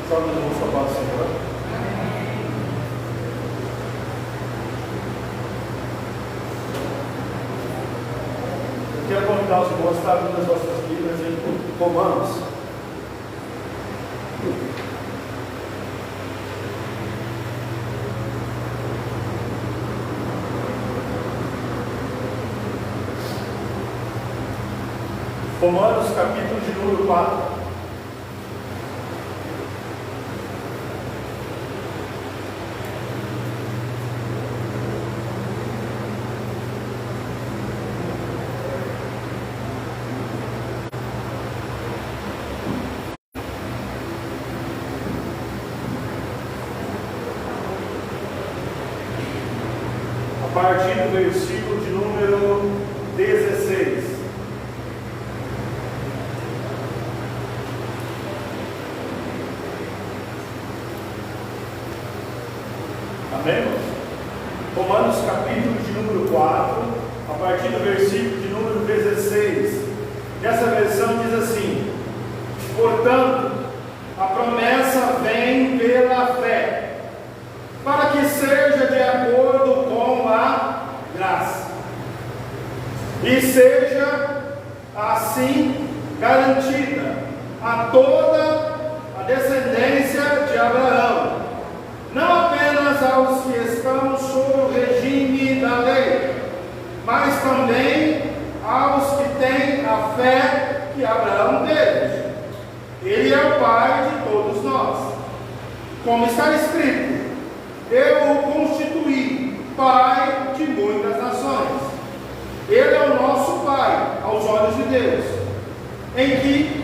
Joga de novo sua paz, Senhor. Eu quero convidar os irmãos a estar abrindo as vossas Bíblias em Romanos. Romanos, capítulo de número 4. A partir do versículo de número 16. Amém, irmãos? Romanos capítulo de número 4, a partir do versículo de número 16. Nessa versão diz assim: portanto, a promessa vem pela fé, para que seja de acordo com a graça, e seja assim garantida a toda a descendência de Abraão, não apenas aos que estão sob o regime da lei, mas também aos que têm a fé que Abraão teve. Ele é o Pai de todos nós. Como está escrito: eu o constituí Pai de muitas nações. Ele é o nosso Pai aos olhos de Deus, em quem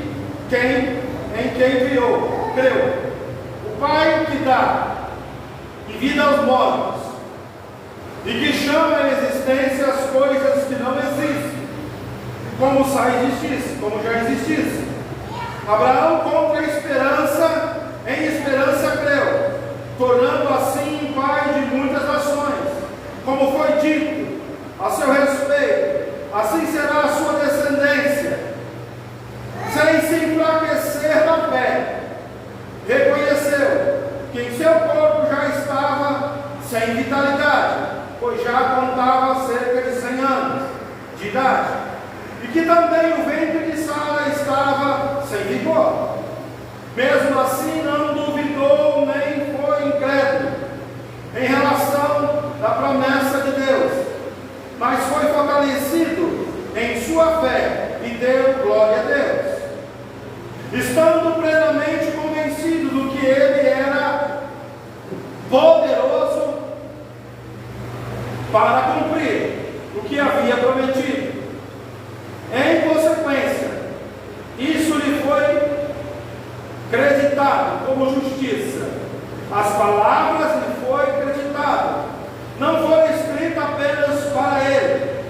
creu. O Pai que dá vida aos mortos, e que chama à existência as coisas que não existem, como já existissem. Abraão, contra a esperança, em esperança creu, tornando assim pai de muitas nações, como foi dito a seu respeito: assim será a sua descendência. Sem se enfraquecer na fé, reconheceu que em seu corpo já estava sem vitalidade, pois já contava cerca de 100 anos de idade, e que também o ventre de Sara estava sem vigor. Mesmo assim não duvidou nem foi incrédulo em relação à promessa de Deus, mas foi fortalecido em sua fé e deu glória a Deus, estando plenamente convencido do que ele era poderoso para cumprir o que havia prometido. Em consequência, isso lhe foi creditado como justiça. As palavras lhe foi creditado. Não foi escrito apenas para ele,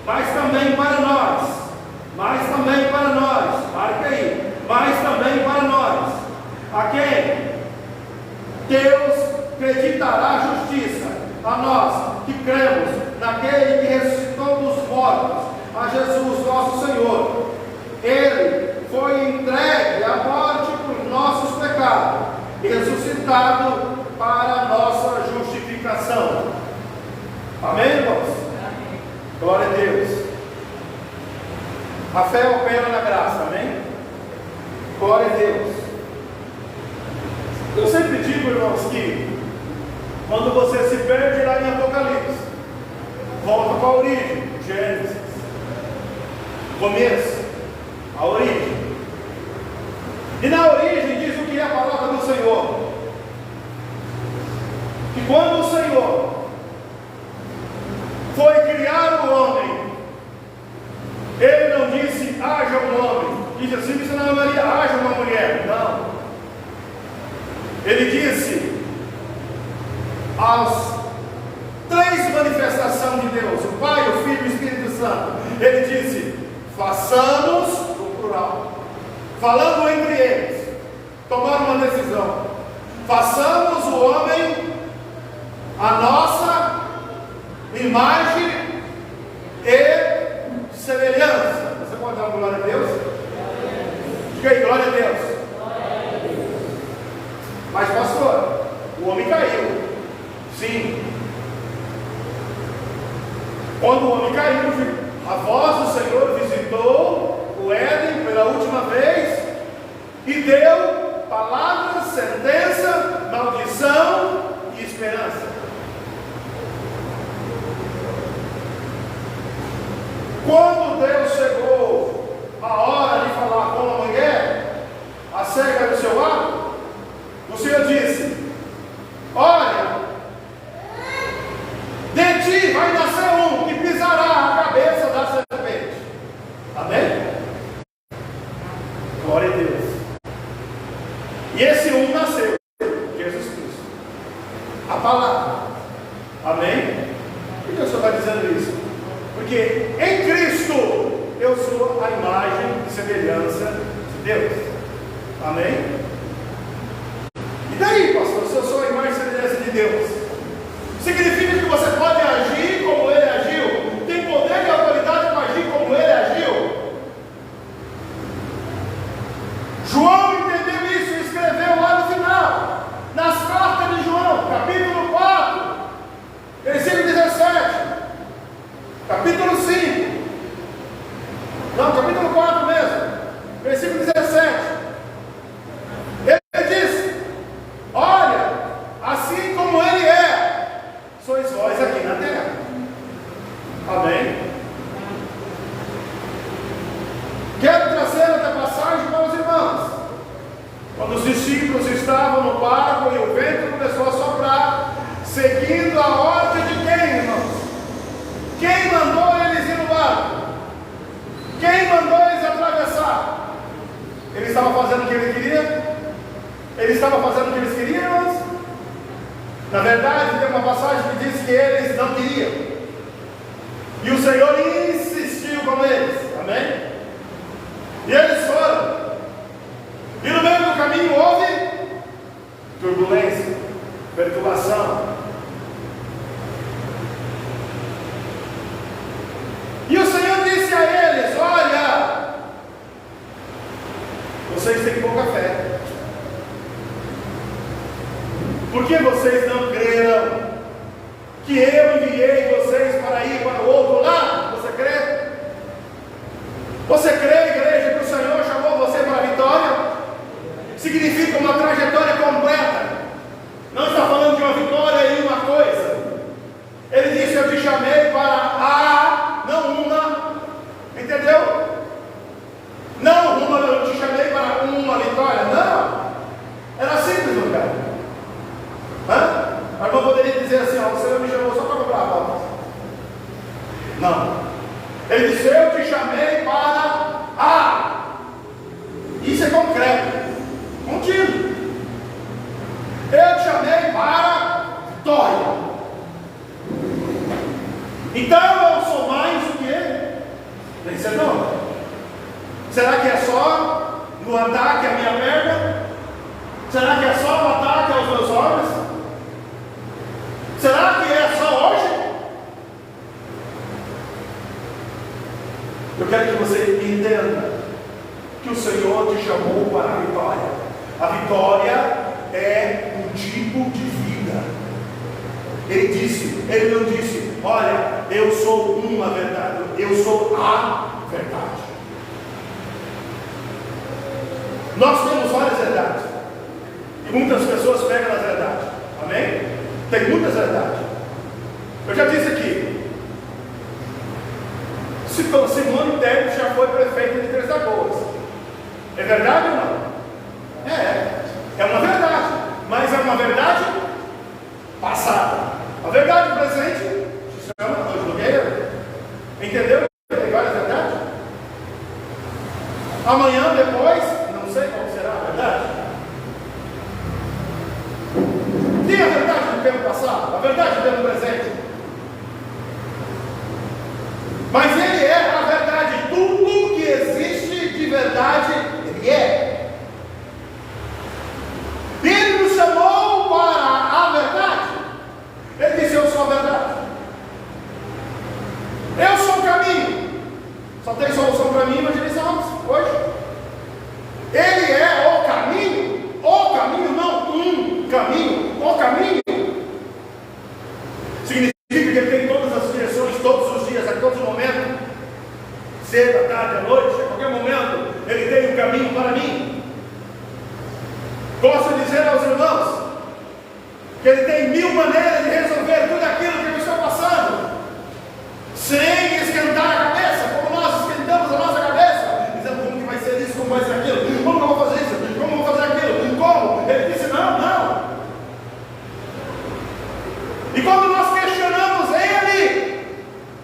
mas também para nós. Marque aí. Mas também para nós, a quem Deus creditará a justiça, a nós que cremos naquele que ressuscitou dos mortos, a Jesus nosso Senhor. Ele foi entregue à morte por nossos pecados e ressuscitado para a nossa justificação. Amém, irmãos? Amém. Glória a Deus. A fé opera na graça, amém? Glória a Deus. Eu sempre digo, irmãos, que quando você se perde lá em Apocalipse, volta para a origem, Gênesis, começo, a origem. E na origem diz o que é a palavra do Senhor: que quando o Senhor foi criar o homem, ele não disse haja um homem, disse assim, disse não, Maria, haja uma mulher. Não. Ele disse as três manifestações de Deus: o Pai, o Filho e o Espírito Santo. Ele disse: façamos, no plural, falando entre eles, tomaram uma decisão: façamos o homem a nossa imagem e semelhança. Você pode dar uma glória a Deus? Diga aí, glória a Deus. Mas pastor, o homem caiu. Sim. Quando o homem caiu, a voz do Senhor visitou o Éden pela última vez e deu palavras, sentença, maldição e esperança. Quando Deus chegou a hora de falar com a mulher acerca do seu ato, o Senhor disse: olha, de ti vai nascer um que pisará a cabeça da serpente. Amém? Glória a Deus. E esse um nasceu, Jesus Cristo, a palavra. Amém? Por que o Senhor está dizendo isso? Porque em Cristo eu sou a imagem e semelhança de Deus. Amém? E daí, pastor, se eu sou a imagem e semelhança de Deus, significa que você pode agir como Ele agiu? Tem poder e autoridade para agir como Ele agiu? João entendeu isso e escreveu lá no final, nas cartas de João, capítulo 4, versículo 17, capítulo 5, não, capítulo 4 mesmo, versículo 17. Ele diz: olha, assim como Ele é, sois vós aqui na terra. Amém? Quero trazer essa passagem para os irmãos. Quando os discípulos estavam no barco e o vento começou a soprar, seguindo a ordem de quem, irmãos? Quem mandou eles ir no barco? Quem mandou eles atravessar? Ele estava fazendo o que ele queria? Ele estava fazendo o que eles queriam, irmãos? Na verdade, tem uma passagem que diz que eles não queriam. E o Senhor insistiu com eles. Amém? E eles foram. E no meio do caminho houve turbulência, perturbação. E o Senhor disse a eles: olha, vocês têm pouca fé. Por que vocês não creram que eu enviei vocês para ir para o outro lado? Você crê? Você crê, igreja, que o Senhor chamou você para a vitória? Significa uma trajetória completa. Não está falando de uma vitória em uma coisa. Ele disse: eu te chamei para a, não uma. Entendeu? Não uma, eu te chamei para uma vitória. Não. Era simples, meu cara. A irmã poderia dizer assim: ó, o Senhor me chamou só para comprar a bola. Não. Ele disse: eu te chamei para a. Isso é concreto, contínuo. Eu te chamei para vitória. Então eu sou mais do que vencedor. Será que é só no ataque à minha perna? Será que é só no ataque aos meus olhos? Será que é só hoje? Eu quero que você entenda que o Senhor te chamou para a vitória. A vitória é um tipo de vida. Ele não disse: olha, eu sou uma verdade, eu sou a verdade. Nós temos várias verdades e muitas pessoas pegam na verdade. Amém? Tem muitas verdades. Eu já disse aqui: Simone Tebet já foi prefeito de Três Lagoas. É verdade ou não? É uma verdade, mas é uma verdade passada. A verdade presente se chama Anjo Nogueira. Entendeu? Tem várias verdades. Amanhã, depois, não sei qual será a verdade. Tem a verdade do tempo passado, a verdade do tempo presente. Mas Ele é a verdade. Tudo que existe de verdade, Ele é. Ele nos chamou para a verdade. Ele disse: eu sou a verdade. Eu sou o caminho. Só tem solução para mim, evangelizamos hoje. Ele é o caminho não um. caminho, o caminho. Significa que ele tem todas as direções, todos os dias, a todos os momentos, cedo, à tarde, à noite, a qualquer momento, ele tem um caminho para mim. Posso dizer aos irmãos que ele tem 1000 maneiras de resolver tudo aquilo que eu estou passando, sem esquentar a cabeça, como nós esquentamos a nossa cabeça, dizendo como que vai ser isso, como vai ser aquilo, como que eu vou fazer isso, como eu vou fazer aquilo, como? Ele disse não. E quando nós questionamos ele,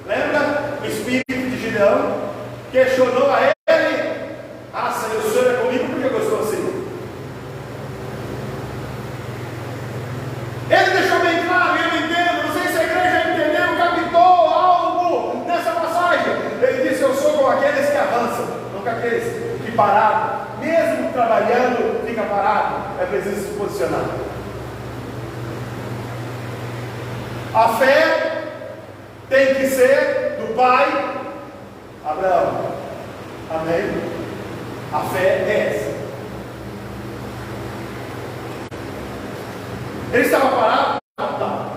lembra o espírito de Gideão questionou a ele: Senhor, o Senhor é comigo, por que eu estou assim? Ele deixou bem claro, e eu entendo, não sei se a igreja entendeu, captou algo nessa passagem. Ele disse: eu sou como aqueles que avançam, não com aqueles que pararam, mesmo trabalhando, fica parado, é preciso se posicionar. A fé tem que ser do pai Abraão. Amém? A fé é essa. Ele estava parado? Não.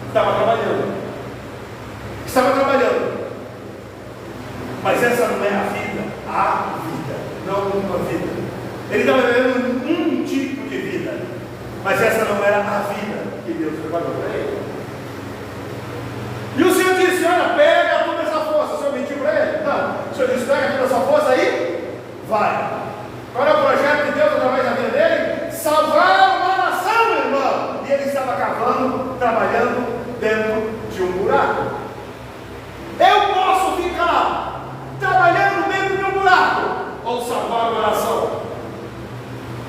Estava trabalhando. Mas essa não é a vida. A vida. Não uma vida. Ele estava vivendo um tipo de vida. Mas essa não era a vida que Deus preparou para ele. E o Senhor disse: olha, pega toda essa força. O Senhor mentiu para ele? Não. O Senhor disse: pega toda essa força aí, vai. Qual é o projeto de Deus através da vida dele? Salvar uma nação, meu irmão. E ele estava cavando, trabalhando dentro de um buraco. Eu posso ficar trabalhando dentro de um buraco ou salvar uma nação?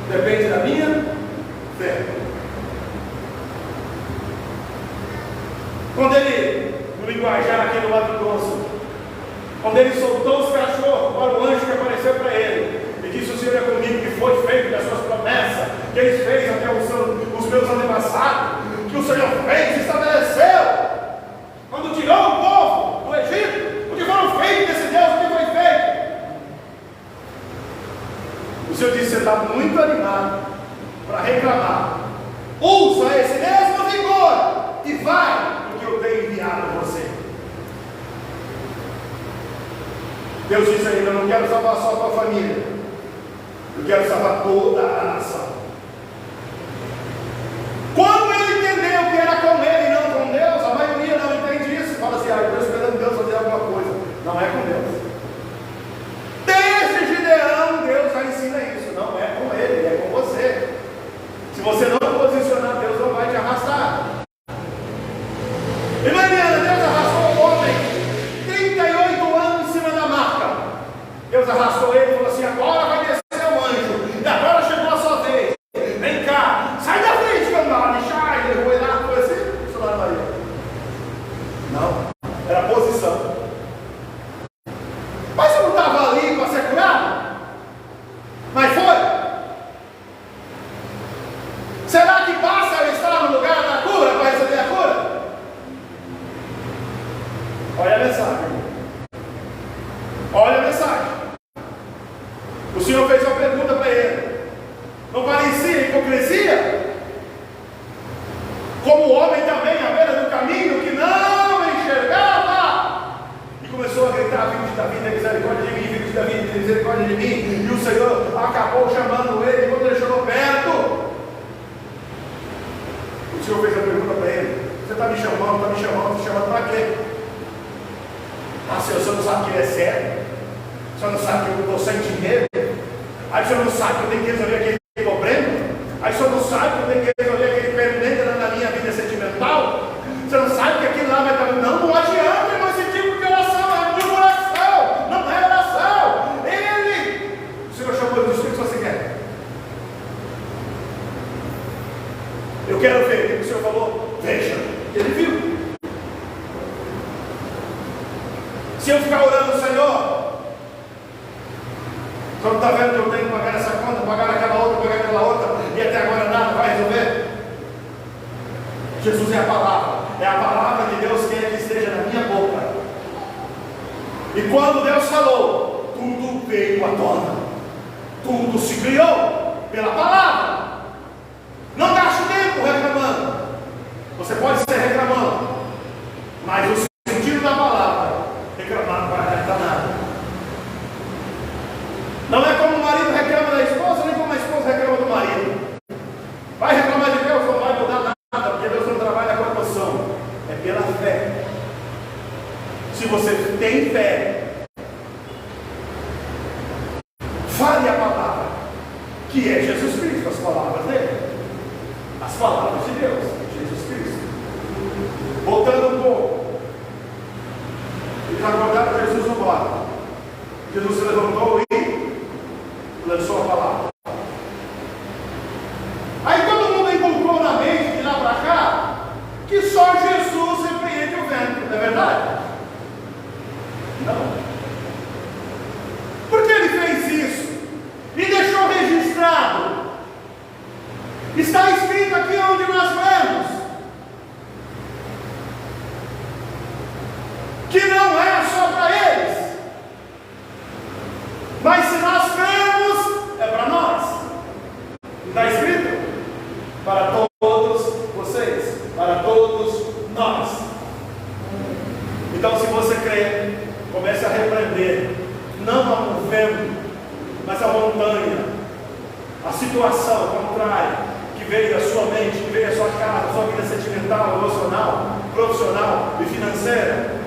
Depende da minha fé. Quando ele, no linguajar aqui do Mato Grosso, quando ele soltou os cachorros para o anjo que apareceu para ele e disse: o Senhor é comigo, que foi feito das suas promessas, que ele fez até os meus antepassados, que o Senhor fez, estabeleceu, quando tirou o povo do Egito, o que foram feitos desse Deus, o que foi feito? O Senhor disse: você está muito animado para reclamar, usa esse mesmo vigor e vai, porque eu tenho enviado você. Deus disse ainda: eu não quero salvar só a tua família, eu quero salvar toda a nação. Quando ele entendeu que era com ele e não com Deus, a maioria não entende isso, fala assim: eu estou esperando Deus fazer alguma coisa. Não é com Deus. Desde Gideão, Deus já ensina isso. Não é com ele, é com você. Se você não posicionar, Deus não vai te arrastar. E Mariana, Deus arrastou o homem 38 anos em cima da marca. Deus arrastou ele e falou assim: agora vai descer o anjo, e agora chegou a sua vez. Vem cá, sai da frente, cambada, sai. Ele foi lá, foi assim, isso lá, Maria. Não, era posição. Mas você não estava ali para ser curado? Mas foi? Será que basta eu estar no lugar da cura para receber a cura? Olha a mensagem. Olha a mensagem. O Senhor fez uma pergunta para ele. Não parecia hipocrisia? Como o homem também à beira do caminho que não enxergava e começou a gritar: filho de Davi, tem misericórdia de mim, filho de Davi, tem misericórdia de mim. E o Senhor acabou chamando ele. Quando ele chegou perto, o Senhor fez a pergunta para ele: você está me chamando para quê? Senhor, o senhor não sabe que ele é sério? O senhor não sabe que eu estou sem dinheiro? Aí o senhor não sabe que eu tenho que resolver aquele problema? Aí o senhor não sabe que eu tenho que resolver aquele pendente na minha vida sentimental? O senhor não sabe que aquilo lá vai estar... Não adianta, irmão, esse tipo de oração é murmuração, não é oração. O Senhor chamou ele: o que você quer? Eu quero ver. O que o Senhor falou? Veja. Ele viu. Se eu ficar orando: Senhor, quando está vendo que eu tenho que pagar essa conta, pagar aquela outra, e até agora nada vai resolver? Jesus é a palavra que Deus quer que esteja na minha boca. E quando Deus falou, tudo veio à tona, tudo se criou pela palavra. Não gaste que é Jesus Cristo, as palavras dele, as palavras de Deus, Jesus Cristo. Voltando um pouco, eles acordaram Jesus no barco. Jesus se levantou e lançou a palavra. Aí todo mundo inculcou na mente, de lá para cá, que só Jesus repreende o vento, não é verdade? Não. Por que ele fez isso? E deixou registrado. Está escrito aqui onde nós lemos, que não é só para eles, mas se nós cremos, é para nós. Está escrito? Para todos vocês, para todos nós. Então, se você crê, comece a repreender, não o vento, mas a montanha, a situação contrária que veio da sua mente, que veio da sua casa, da sua vida sentimental, emocional, profissional e financeira.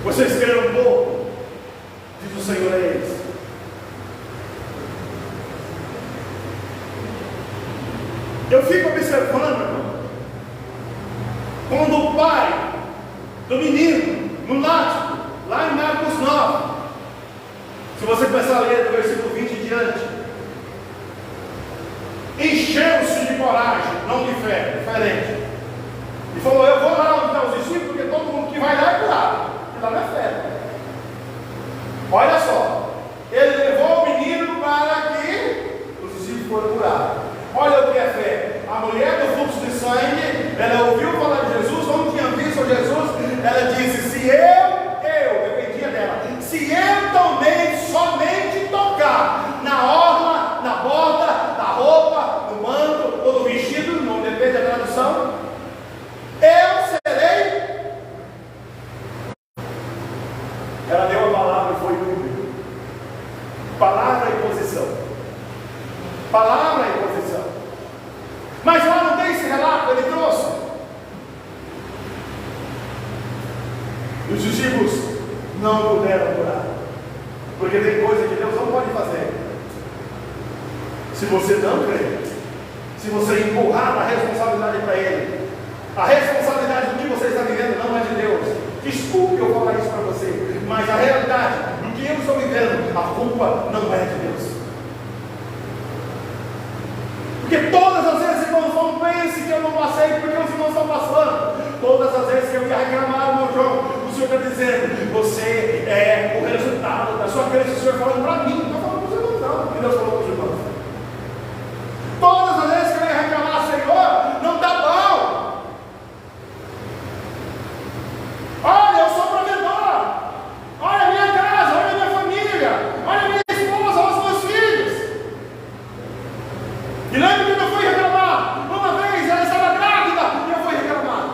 Vocês creram um pouco, diz o Senhor a eles. Eu fico observando, irmão, quando o pai do menino, no náutico, lá em Marcos 9, se você começar a ler do versículo 20 em diante, encheu-se de coragem, não de fé, diferente, e falou: eu vou lá onde estão os discípulos, porque todo mundo que vai lá é curado, e lá não é fé. Olha só, ele levou o menino para que os discípulos foram curados. Olha o que é fé. A mulher do fluxo de sangue, ela ouviu falar de Jesus, não tinha visto Jesus, ela disse: se eu dependia dela, se eu também somente tocar na orla, na borda, da roupa, no manto ou no vestido, não depende da tradução, eu serei. Ela deu a palavra e foi cumprida. Palavra e posição. Palavra e posição. Mas lá não tem esse relato, ele trouxe. E os discípulos não puderam curar, porque tem coisa que Deus não pode fazer se você não crer, se você empurrar a responsabilidade para Ele. A responsabilidade do que você está vivendo não é de Deus. Desculpe eu falar isso para você, mas a realidade do que eu estou vivendo, a culpa não é de Deus. Porque todas as vezes, irmãos, não pense que eu não passei, porque os irmãos estão passando. Todas as vezes que eu ia reclamar, irmão João, o Senhor está dizendo: você é o resultado da sua crença. O Senhor falando para mim, não estou falando para os irmãos, não, porque Deus falou para os irmãos. Todas as vezes que eu ia reclamar: Senhor, não está bom. Olha, eu sou provedor. Olha a minha casa, olha a minha família, olha a minha esposa, olha os meus filhos. E lembra que eu fui reclamar? Uma vez ela estava grávida e eu fui reclamar.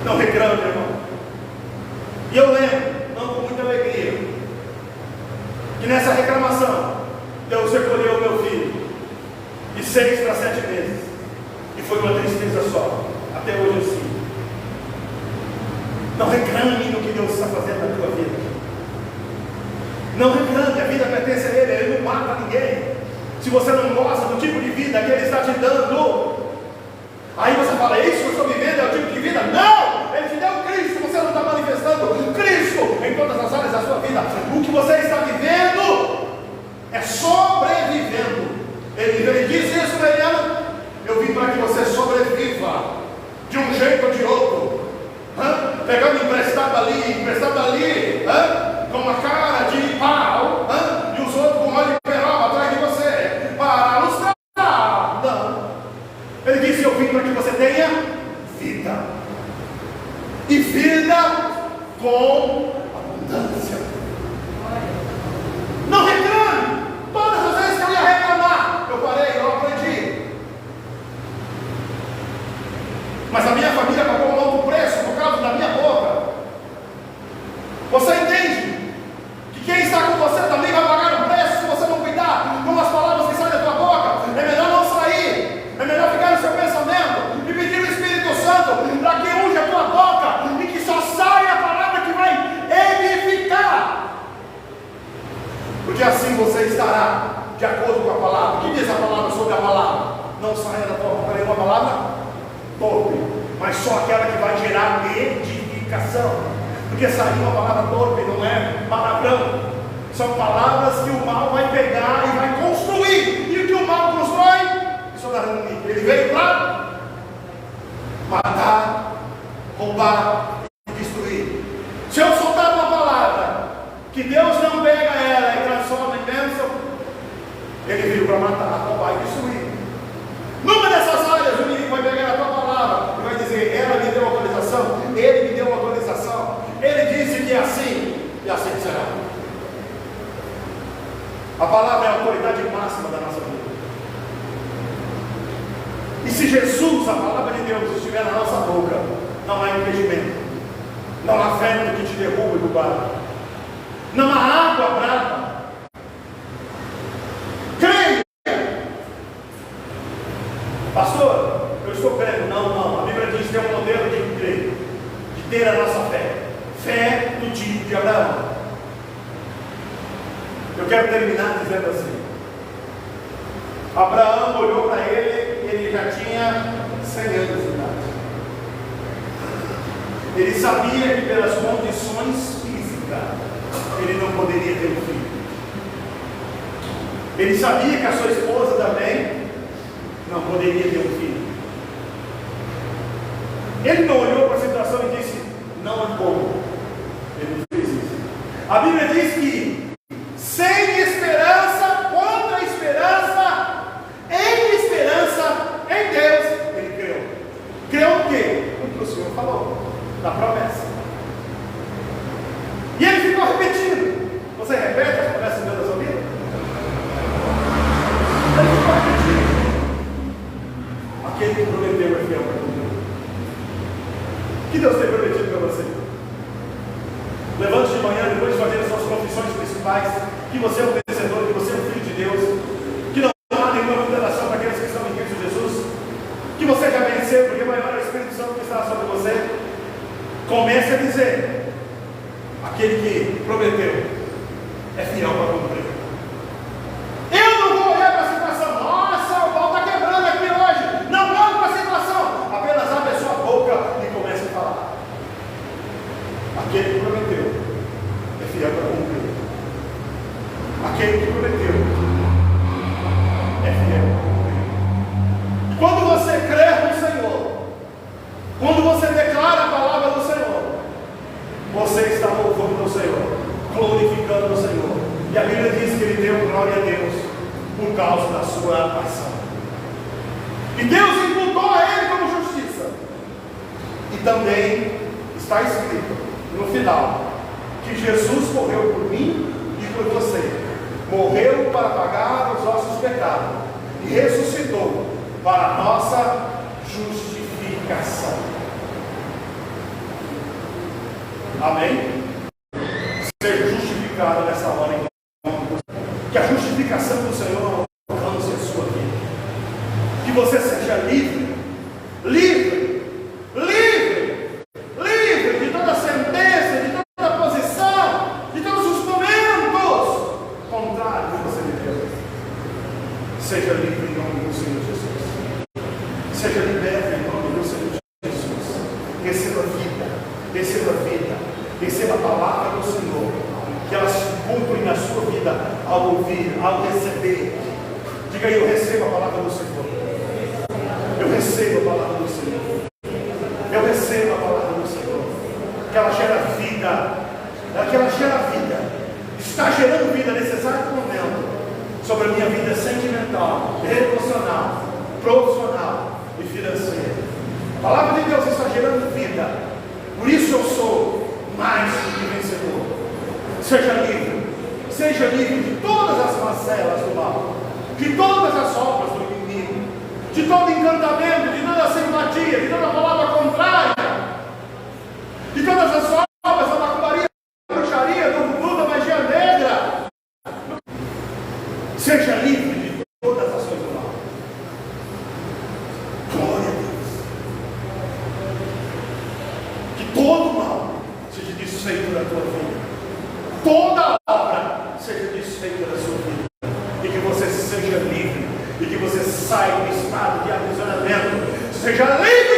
Não reclame, irmão. E eu lembro, não com muita alegria, que nessa reclamação Deus recolheu o meu filho de 6 para 7 meses. E foi uma tristeza só. Até hoje eu sinto. Não reclame no que Deus está fazendo na tua vida. Não reclame, a vida pertence a Ele, Ele não mata ninguém. Se você não gosta do tipo de vida que Ele está te dando, aí você fala: isso que eu estou vivendo é o tipo de vida? Não! Ele te deu Cristo, você não está manifestando Cristo em todas as áreas da sua vida. O que você está vivendo é sobrevivendo. Ele diz isso, Eliana: eu vim para que você sobreviva de um jeito ou de outro, pegando emprestado ali, com uma cara de pau, e os outros com óleo de peroba atrás de você, para lustrar. Não. Ele disse: eu vim para que você tenha vida, e vida com abundância. Não reclame. Todas as vezes que eu ia reclamar, eu parei, eu aprendi. Mas a minha família pagou um alto preço por causa da minha boca. Você entende que quem está com você também vai pagar o preço se você não cuidar com as palavras que saem da tua boca? É melhor não sair, é melhor ficar no seu pensamento e pedir o Espírito Santo para que unja a tua boca e que só justificação, porque saiu uma palavra torpe, não é palavrão. São palavras que o mal vai pegar e vai construir. E o que o mal constrói? Ele veio para matar, roubar e destruir. Se eu soltar uma palavra que Deus não pega ela e transforma em bênção, ele veio para matar, roubar e destruir. Numa dessas áreas, o inimigo vai pegar a tua palavra e vai dizer: ela me deu autorização, ele me deu autorização, ele disse que é assim, e assim será. A palavra é a autoridade máxima da nossa vida. E se Jesus, a palavra de Deus, estiver na nossa boca, não há impedimento, não há vento que te derruba e derrubar, não há água brava. Creia! Pastor, eu estou crendo. Não. A Bíblia diz que é um modelo de crer, de ter a nossa fé. Fé do tipo de Abraão. Eu quero terminar dizendo assim: Abraão olhou para ele, ele já tinha 100 anos de idade. Ele sabia que pelas condições físicas ele não poderia ter um filho. Ele sabia que a sua esposa também não poderia ter um filho. Ele não olhou para a situação e disse: não é como. Ele não fez isso. A Bíblia diz que sem esperança, contra a esperança, em esperança em Deus, ele creu. Creu o quê? O que o Senhor falou, da promessa. E ele ficou repetindo. Você repete a promessa de Deus da sua vida? Ele ficou repetindo. Aquele que prometeu é fiel para cumprir. O que Deus tem prometido para você? Levante de manhã, depois de fazer as suas confissões principais, que você é um vencedor, que você é um filho de Deus, que não há nenhuma condenação para aqueles que estão em Cristo Jesus, que você já venceu, porque maior é o Espírito Santo que está sobre você. Comece a dizer: aquele que prometeu é fiel para cumprir. Eu não vou olhar para a situação: nossa, o pau está quebrando aqui hoje. Não olhe para a situação, apenas abre a sua boca e comece a falar. Aquele que prometeu é fiel para cumprir. Aquele que prometeu é fiel para cumprir. Quando você crê no Senhor, quando você declara a palavra do Senhor, você está louvando o Senhor, glorificando o Senhor. E a Bíblia diz que ele deu glória a Deus por causa da sua ação. E Deus imputou a ele como justiça. E também está escrito no final que Jesus morreu por mim e por você. Morreu para pagar os nossos pecados e ressuscitou para a nossa justificação. Amém? Seja justificado nessa hora em nome do Senhor. Que a justificação do Senhor alcance a sua vida. Que você seja livre, livre, livre, livre de toda sentença, de toda posição, de todos os momentos contrários que você viveu. Seja livre em nome do Senhor Jesus. Seja liberto em nome do Senhor Jesus. Receba vida, receba vida, receba a palavra do Senhor, que elas se cumprem na sua vida ao ouvir, ao receber. Diga aí: eu recebo a palavra do Senhor. Eu recebo a palavra do Senhor. Eu recebo a palavra do Senhor. Que ela gera vida, que ela gera vida, está gerando vida nesse exato momento sobre a minha vida sentimental, emocional, profissional e financeira. A palavra de Deus está gerando vida. Por isso eu sou mais do que vencedor. Seja livre de todas as macelas do mal, de todas as obras do inimigo, de todo encantamento, de toda simpatia, de toda palavra contrária, de todas as obras da macumbaria, da bruxaria, do voodoo, da magia negra. Seja livre de todas as ações do mal. Glória a Deus. Que todo mal seja desfeito da tua vida. Toda obra seja desfeita da sua vida. E que você seja livre. E que você saia do estado de aprisionamento. Seja livre.